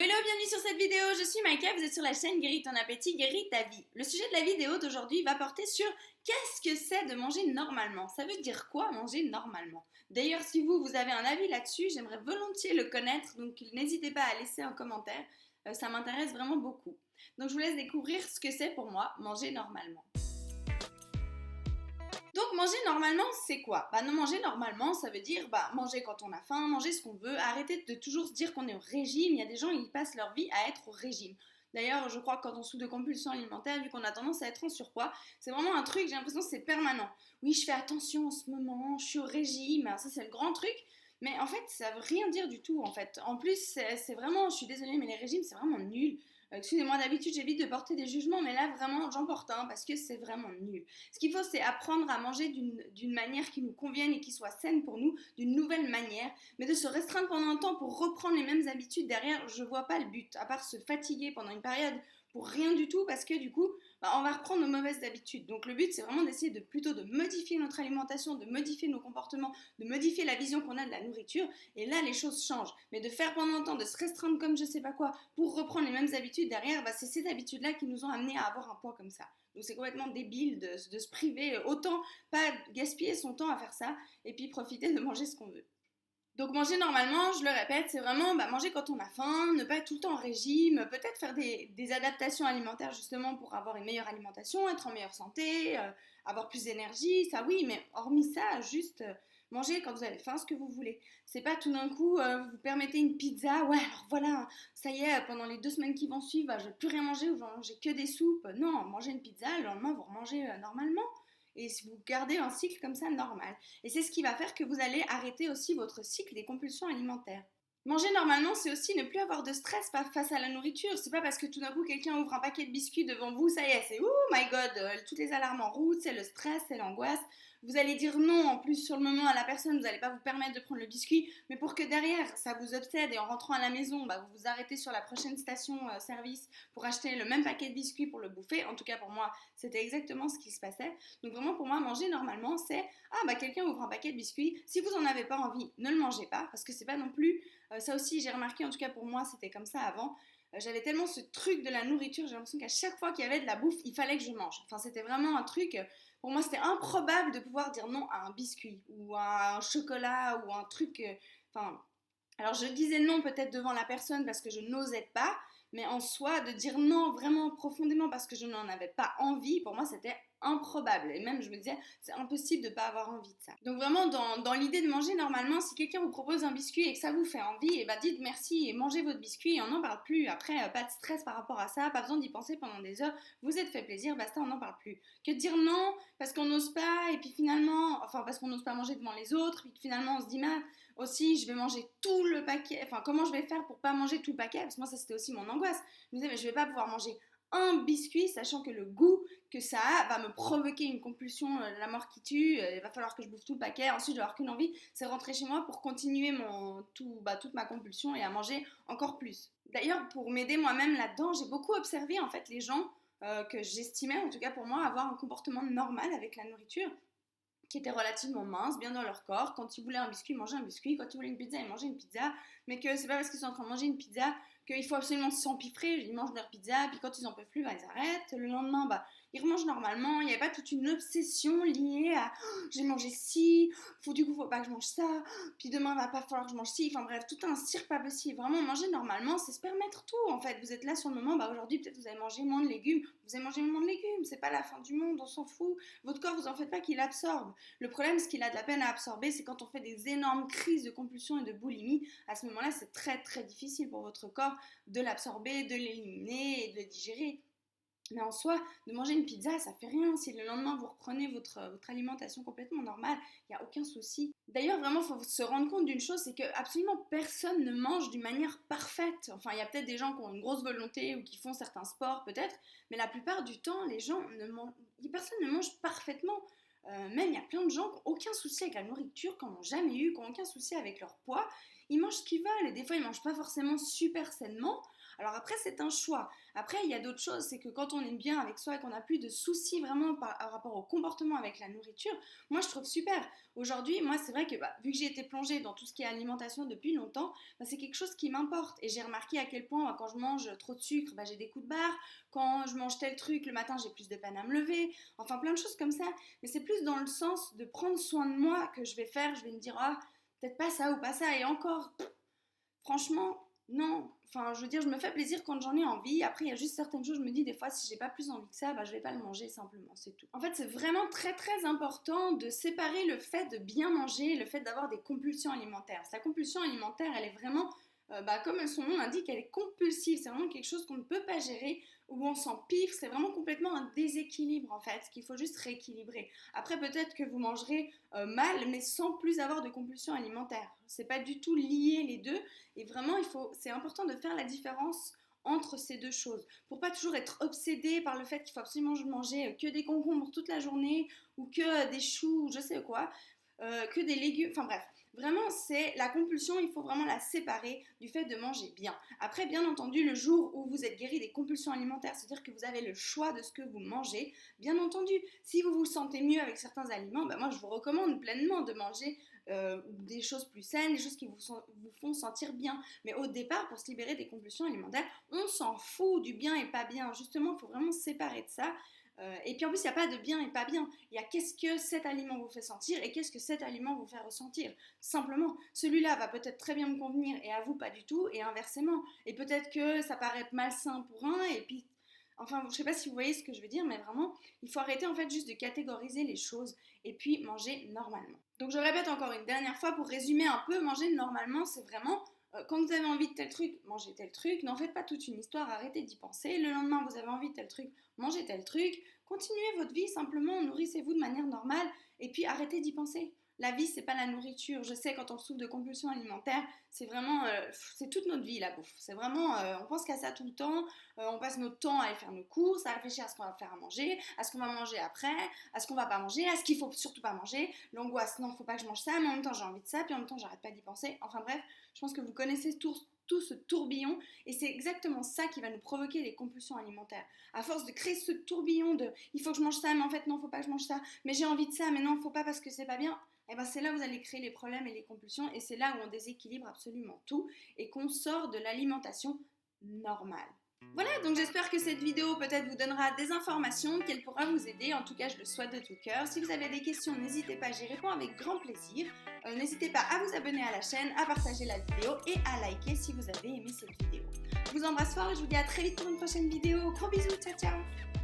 Hello, bienvenue sur cette vidéo, je suis Maïka, vous êtes sur la chaîne Guéris ton appétit, guéris ta vie. Le sujet de la vidéo d'aujourd'hui va porter sur qu'est-ce que c'est de manger normalement. Ça veut dire quoi manger normalement? D'ailleurs, si vous avez un avis là-dessus, j'aimerais volontiers le connaître, donc n'hésitez pas à laisser un commentaire, ça m'intéresse vraiment beaucoup. Donc je vous laisse découvrir ce que c'est pour moi, manger normalement. Donc manger normalement, c'est quoi? Non, manger normalement, ça veut dire manger quand on a faim, manger ce qu'on veut, arrêter de toujours se dire qu'on est au régime. Il y a des gens, ils passent leur vie à être au régime. D'ailleurs, je crois que quand on souffre de compulsion alimentaire, vu qu'on a tendance à être en surpoids, c'est vraiment un truc, j'ai l'impression que c'est permanent. Oui, je fais attention en ce moment, je suis au régime, ça c'est le grand truc. Mais en fait, ça veut rien dire du tout en fait. En plus, c'est vraiment, je suis désolée, mais les régimes, c'est vraiment nul. Excusez-moi, d'habitude j'évite de porter des jugements, mais là vraiment j'en porte un parce que c'est vraiment nul. Ce qu'il faut, c'est apprendre à manger d'une manière qui nous convienne et qui soit saine pour nous, d'une nouvelle manière, mais de se restreindre pendant un temps pour reprendre les mêmes habitudes derrière, je vois pas le but, à part se fatiguer pendant une période pour rien du tout parce que du coup, on va reprendre nos mauvaises habitudes. Donc le but, c'est vraiment d'essayer plutôt de modifier notre alimentation, de modifier nos comportements, de modifier la vision qu'on a de la nourriture. Et là, les choses changent. Mais de faire pendant un temps, de se restreindre comme je sais pas quoi pour reprendre les mêmes habitudes derrière, c'est ces habitudes-là qui nous ont amenés à avoir un poids comme ça. Donc c'est complètement débile de se priver, autant pas gaspiller son temps à faire ça et puis profiter de manger ce qu'on veut. Donc manger normalement, je le répète, c'est vraiment manger quand on a faim, ne pas être tout le temps en régime, peut-être faire des adaptations alimentaires justement pour avoir une meilleure alimentation, être en meilleure santé, avoir plus d'énergie, ça oui, mais hormis ça, juste manger quand vous avez faim, ce que vous voulez. C'est pas tout d'un coup, vous permettez une pizza, ouais alors voilà, ça y est, pendant les 2 semaines qui vont suivre, je vais plus rien manger ou je vais manger que des soupes. Non, mangez une pizza, le lendemain vous remangez normalement. Et vous gardez un cycle comme ça normal. Et c'est ce qui va faire que vous allez arrêter aussi votre cycle des compulsions alimentaires. Manger normalement, c'est aussi ne plus avoir de stress face à la nourriture. C'est pas parce que tout d'un coup quelqu'un ouvre un paquet de biscuits devant vous, ça y est, c'est oh my god, toutes les alarmes en route, c'est le stress, c'est l'angoisse. Vous allez dire non en plus sur le moment à la personne, vous n'allez pas vous permettre de prendre le biscuit, mais pour que derrière ça vous obsède et en rentrant à la maison, vous vous arrêtez sur la prochaine station service pour acheter le même paquet de biscuits pour le bouffer. En tout cas pour moi, c'était exactement ce qui se passait. Donc vraiment pour moi, manger normalement, c'est quelqu'un ouvre un paquet de biscuits. Si vous en avez pas envie, ne le mangez pas parce que c'est pas non plus ça aussi, j'ai remarqué, en tout cas pour moi, c'était comme ça avant. J'avais tellement ce truc de la nourriture, j'ai l'impression qu'à chaque fois qu'il y avait de la bouffe, il fallait que je mange. Enfin, c'était vraiment un truc, pour moi, c'était improbable de pouvoir dire non à un biscuit ou à un chocolat ou un truc. Enfin, alors je disais non peut-être devant la personne parce que je n'osais pas, mais en soi, de dire non vraiment profondément parce que je n'en avais pas envie, pour moi, c'était improbable. Et même, je me disais, c'est impossible de ne pas avoir envie de ça. Donc vraiment, dans l'idée de manger normalement, si quelqu'un vous propose un biscuit et que ça vous fait envie, et dites merci et mangez votre biscuit et on n'en parle plus. Après, pas de stress par rapport à ça, pas besoin d'y penser pendant des heures. Vous êtes fait plaisir, basta, on n'en parle plus. Que de dire non parce qu'on n'ose pas et puis finalement, enfin parce qu'on n'ose pas manger devant les autres, puis finalement on se dit, aussi, je vais manger tout le paquet. Enfin, comment je vais faire pour pas manger tout le paquet? Parce que moi, ça c'était aussi mon angoisse. Je me disais, mais je vais pas pouvoir manger un biscuit, sachant que le goût que ça a va me provoquer une compulsion, la mort qui tue. Il va falloir que je bouffe tout le paquet. Ensuite, je vais avoir qu'une envie, c'est rentrer chez moi pour continuer toute ma compulsion et à manger encore plus. D'ailleurs, pour m'aider moi-même là-dedans, j'ai beaucoup observé en fait les gens que j'estimais, en tout cas pour moi, avoir un comportement normal avec la nourriture qui étaient relativement minces, bien dans leur corps. Quand ils voulaient un biscuit, ils mangeaient un biscuit. Quand ils voulaient une pizza, ils mangeaient une pizza. Mais que c'est pas parce qu'ils sont en train de manger une pizza qu'il faut absolument s'empiffrer. Ils mangent leur pizza, puis quand ils en peuvent plus, ils arrêtent. Le lendemain, ils remangent normalement. Il n'y avait pas toute une obsession liée à j'ai mangé ci, du coup, faut pas que je mange ça. Puis demain, va pas falloir que je mange ci. Enfin bref, tout un cirque pas possible. Vraiment, manger normalement, c'est se permettre tout. En fait, vous êtes là sur le moment. Aujourd'hui, peut-être vous avez mangé moins de légumes. Vous avez mangé moins de légumes. C'est pas la fin du monde, on s'en fout. Votre corps, vous en faites pas qu'il absorbe. Le problème, ce qu'il a de la peine à absorber, c'est quand on fait des énormes crises de compulsion et de boulimie. À ce moment-là, c'est très très difficile pour votre corps de l'absorber, de l'éliminer et de le digérer. Mais en soi, de manger une pizza, ça fait rien. Si le lendemain vous reprenez votre alimentation complètement normale, il n'y a aucun souci. D'ailleurs, vraiment, il faut se rendre compte d'une chose, c'est que absolument personne ne mange d'une manière parfaite. Enfin, il y a peut-être des gens qui ont une grosse volonté ou qui font certains sports, peut-être, mais la plupart du temps, personne ne mange parfaitement. Même il y a plein de gens qui n'ont aucun souci avec la nourriture, qui n'en ont jamais eu, qui n'ont aucun souci avec leur poids. ils mangent ce qu'ils veulent et des fois ils mangent pas forcément super sainement. Alors après c'est un choix. Après il y a d'autres choses, c'est que quand on est bien avec soi et qu'on n'a plus de soucis vraiment par rapport au comportement avec la nourriture, moi je trouve super. Aujourd'hui, moi c'est vrai que vu que j'ai été plongée dans tout ce qui est alimentation depuis longtemps, c'est quelque chose qui m'importe. Et j'ai remarqué à quel point quand je mange trop de sucre, j'ai des coups de barre. Quand je mange tel truc, le matin j'ai plus de peine à me lever. Enfin plein de choses comme ça. Mais c'est plus dans le sens de prendre soin de moi que je vais faire. Je vais me dire, ah, peut-être pas ça ou pas ça. Et encore, franchement, non. Enfin, je veux dire, je me fais plaisir quand j'en ai envie. Après, il y a juste certaines choses, je me dis des fois, si j'ai pas plus envie que ça, je vais pas le manger simplement, c'est tout. En fait, c'est vraiment très très important de séparer le fait de bien manger et le fait d'avoir des compulsions alimentaires. Sa compulsion alimentaire, elle est vraiment, comme son nom l'indique, elle est compulsive. C'est vraiment quelque chose qu'on ne peut pas gérer, où on s'empifre. C'est vraiment complètement un déséquilibre en fait, qu'il faut juste rééquilibrer. Après, peut-être que vous mangerez mal, mais sans plus avoir de compulsion alimentaire. C'est pas du tout lié les deux. Et vraiment, c'est important de faire la différence entre ces deux choses, pour pas toujours être obsédé par le fait qu'il faut absolument manger que des concombres toute la journée, ou que des choux, ou je sais quoi, que des légumes, enfin bref. Vraiment, c'est la compulsion, il faut vraiment la séparer du fait de manger bien. Après, bien entendu, le jour où vous êtes guéri des compulsions alimentaires, c'est-à-dire que vous avez le choix de ce que vous mangez, bien entendu, si vous vous sentez mieux avec certains aliments, moi je vous recommande pleinement de manger des choses plus saines, des choses qui vous font sentir bien. Mais au départ, pour se libérer des compulsions alimentaires, on s'en fout du bien et pas bien. Justement, il faut vraiment se séparer de ça. Et puis en plus, il n'y a pas de bien et pas bien. Il y a qu'est-ce que cet aliment vous fait sentir et qu'est-ce que cet aliment vous fait ressentir. Simplement, celui-là va peut-être très bien me convenir et à vous pas du tout, et inversement. Et peut-être que ça paraît malsain pour un, et puis... Enfin, je ne sais pas si vous voyez ce que je veux dire, mais vraiment, il faut arrêter en fait juste de catégoriser les choses et puis manger normalement. Donc je répète encore une dernière fois pour résumer un peu, manger normalement, c'est vraiment... quand vous avez envie de tel truc, mangez tel truc, n'en faites pas toute une histoire, arrêtez d'y penser. Le lendemain, vous avez envie de tel truc, mangez tel truc. Continuez votre vie simplement, nourrissez-vous de manière normale et puis arrêtez d'y penser. La vie, c'est pas la nourriture. Je sais, quand on souffre de compulsion alimentaire, c'est vraiment, c'est toute notre vie la bouffe. C'est vraiment, on pense qu'à ça tout le temps. On passe notre temps à aller faire nos courses, à réfléchir à ce qu'on va faire à manger, à ce qu'on va manger après, à ce qu'on va pas manger, à ce qu'il faut surtout pas manger. L'angoisse, non, faut pas que je mange ça, mais en même temps j'ai envie de ça, puis en même temps j'arrête pas d'y penser. Enfin bref, je pense que vous connaissez tout ce tourbillon, et c'est exactement ça qui va nous provoquer les compulsions alimentaires. À force de créer ce tourbillon de il faut que je mange ça, mais en fait non, faut pas que je mange ça, mais j'ai envie de ça, mais non, faut pas parce que c'est pas bien. Et c'est là où vous allez créer les problèmes et les compulsions, et c'est là où on déséquilibre absolument tout et qu'on sort de l'alimentation normale. Voilà, donc j'espère que cette vidéo peut-être vous donnera des informations, qu'elle pourra vous aider. En tout cas, je le souhaite de tout cœur. Si vous avez des questions, n'hésitez pas, j'y réponds avec grand plaisir. N'hésitez pas à vous abonner à la chaîne, à partager la vidéo et à liker si vous avez aimé cette vidéo. Je vous embrasse fort et je vous dis à très vite pour une prochaine vidéo. Gros bisous, ciao ciao.